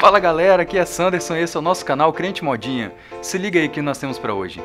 Fala galera, aqui é Sanderson e esse é o nosso canal Crente Modinha. Se liga aí que nós temos pra hoje.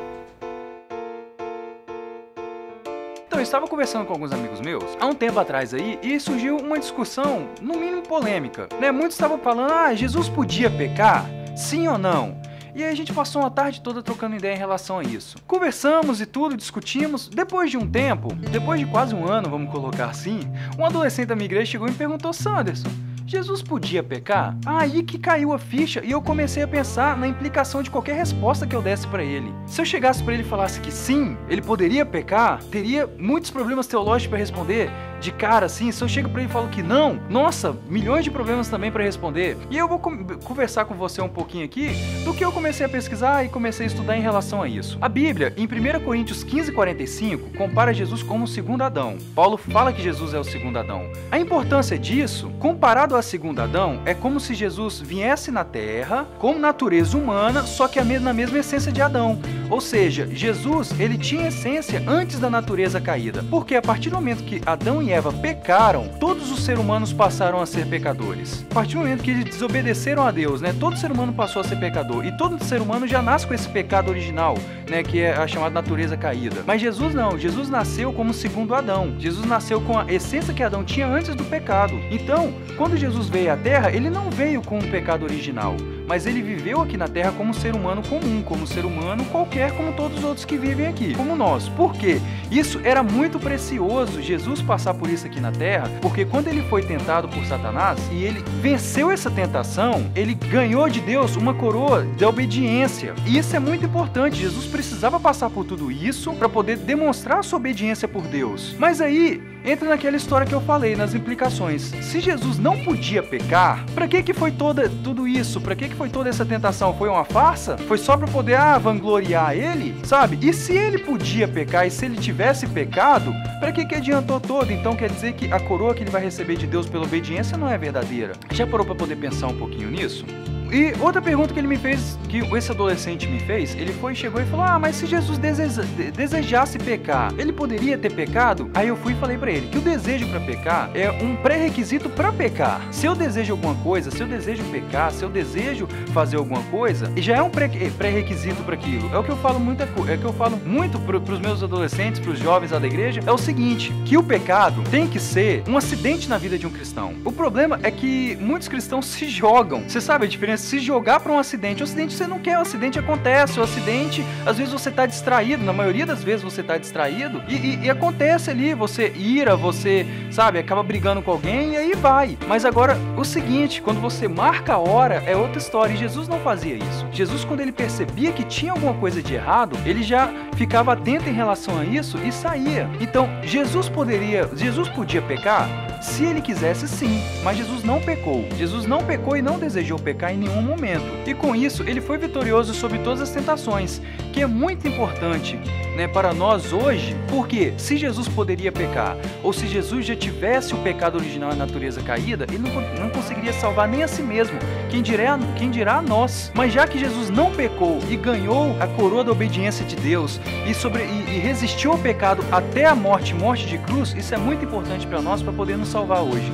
Então, eu estava conversando com alguns amigos meus há um tempo atrás aí e surgiu uma discussão, no mínimo polêmica, né? Muitos estavam falando, Jesus podia pecar? Sim ou não? E aí a gente passou uma tarde toda trocando ideia em relação a isso. Conversamos e tudo, discutimos. Depois de um tempo, depois de quase um ano, vamos colocar assim, um adolescente da minha igreja chegou e me perguntou, Sanderson, Jesus podia pecar? Aí que caiu a ficha e eu comecei a pensar na implicação de qualquer resposta que eu desse pra ele. Se eu chegasse pra ele e falasse que sim, ele poderia pecar, teria muitos problemas teológicos pra responder de cara assim. Se eu chego pra ele e falo que não, nossa, milhões de problemas também pra responder. E eu vou conversar com você um pouquinho aqui do que eu comecei a pesquisar e comecei a estudar em relação a isso. A Bíblia, em 1 Coríntios 15:45, compara Jesus como o segundo Adão. Paulo fala que Jesus é o segundo Adão. A importância disso, comparado ao segundo Adão, é como se Jesus viesse na Terra com natureza humana, só que na mesma essência de Adão. Ou seja, Jesus, ele tinha essência antes da natureza caída. Porque a partir do momento que Adão e Eva pecaram, todos os seres humanos passaram a ser pecadores. A partir do momento que eles desobedeceram a Deus, né, todo ser humano passou a ser pecador. E todo ser humano já nasce com esse pecado original, né, que é a chamada natureza caída. Mas Jesus não, Jesus nasceu como segundo Adão. Jesus nasceu com a essência que Adão tinha antes do pecado. Então, quando Jesus veio à Terra, ele não veio com um pecado original, mas ele viveu aqui na Terra como um ser humano comum, como um ser humano qualquer, como todos os outros que vivem aqui, como nós. Por quê? Isso era muito precioso, Jesus passar por isso aqui na Terra, porque quando ele foi tentado por Satanás e ele venceu essa tentação, ele ganhou de Deus uma coroa de obediência. E isso é muito importante, Jesus precisava passar por tudo isso para poder demonstrar a sua obediência por Deus. Mas aí entra naquela história que eu falei, nas implicações. Se Jesus não podia pecar, para que foi tudo isso? Para que foi toda essa tentação? Foi uma farsa? Foi só para poder vangloriar ele? Sabe? E se ele podia pecar e se ele tivesse pecado, para que adiantou todo? Então quer dizer que a coroa que ele vai receber de Deus pela obediência não é verdadeira. Já parou para poder pensar um pouquinho nisso? E outra pergunta que ele me fez, que esse adolescente me fez, ele chegou e falou, mas se Jesus desejasse pecar, ele poderia ter pecado? Aí eu fui e falei pra ele que o desejo pra pecar é um pré-requisito pra pecar. Se eu desejo alguma coisa, se eu desejo pecar, se eu desejo fazer alguma coisa, já é um pré-requisito para aquilo. É o que eu falo muito, pros meus adolescentes, pros jovens lá da igreja, é o seguinte, que o pecado tem que ser um acidente na vida de um cristão. O problema é que muitos cristãos se jogam. Você sabe a diferença? Se jogar para um acidente. O acidente você não quer, o acidente acontece. O acidente, às vezes você tá distraído, na maioria das vezes você tá distraído e acontece ali, você ira, você, sabe, acaba brigando com alguém e aí vai. Mas agora, o seguinte, quando você marca a hora, é outra história. E Jesus não fazia isso. Jesus, quando ele percebia que tinha alguma coisa de errado, ele já ficava atento em relação a isso e saía. Então, Jesus podia pecar? Se ele quisesse, sim, mas Jesus não pecou. Jesus não pecou e não desejou pecar em nenhum momento. E com isso, ele foi vitorioso sobre todas as tentações, que é muito importante, né, para nós hoje, porque se Jesus poderia pecar, ou se Jesus já tivesse o pecado original e a natureza caída, ele não conseguiria salvar nem a si mesmo, quem dirá a nós. Mas já que Jesus não pecou e ganhou a coroa da obediência de Deus e resistiu ao pecado até a morte de cruz, isso é muito importante para nós, para poder nos salvar hoje.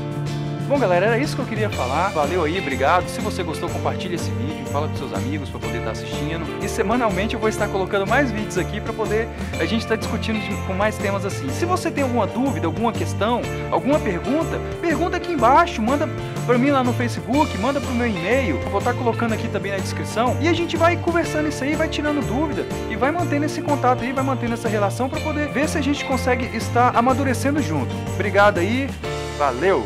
Bom, galera, era isso que eu queria falar. Valeu aí, obrigado. Se você gostou, compartilha esse vídeo, fala com seus amigos para poder estar assistindo. E semanalmente eu vou estar colocando mais vídeos aqui para poder a gente estar discutindo com mais temas assim. Se você tem alguma dúvida, alguma questão, alguma pergunta aqui embaixo, manda para mim lá no Facebook, manda pro meu e-mail. Eu vou estar colocando aqui também na descrição. E a gente vai conversando isso aí, vai tirando dúvida e vai mantendo esse contato aí, vai mantendo essa relação para poder ver se a gente consegue estar amadurecendo junto. Obrigado aí, valeu!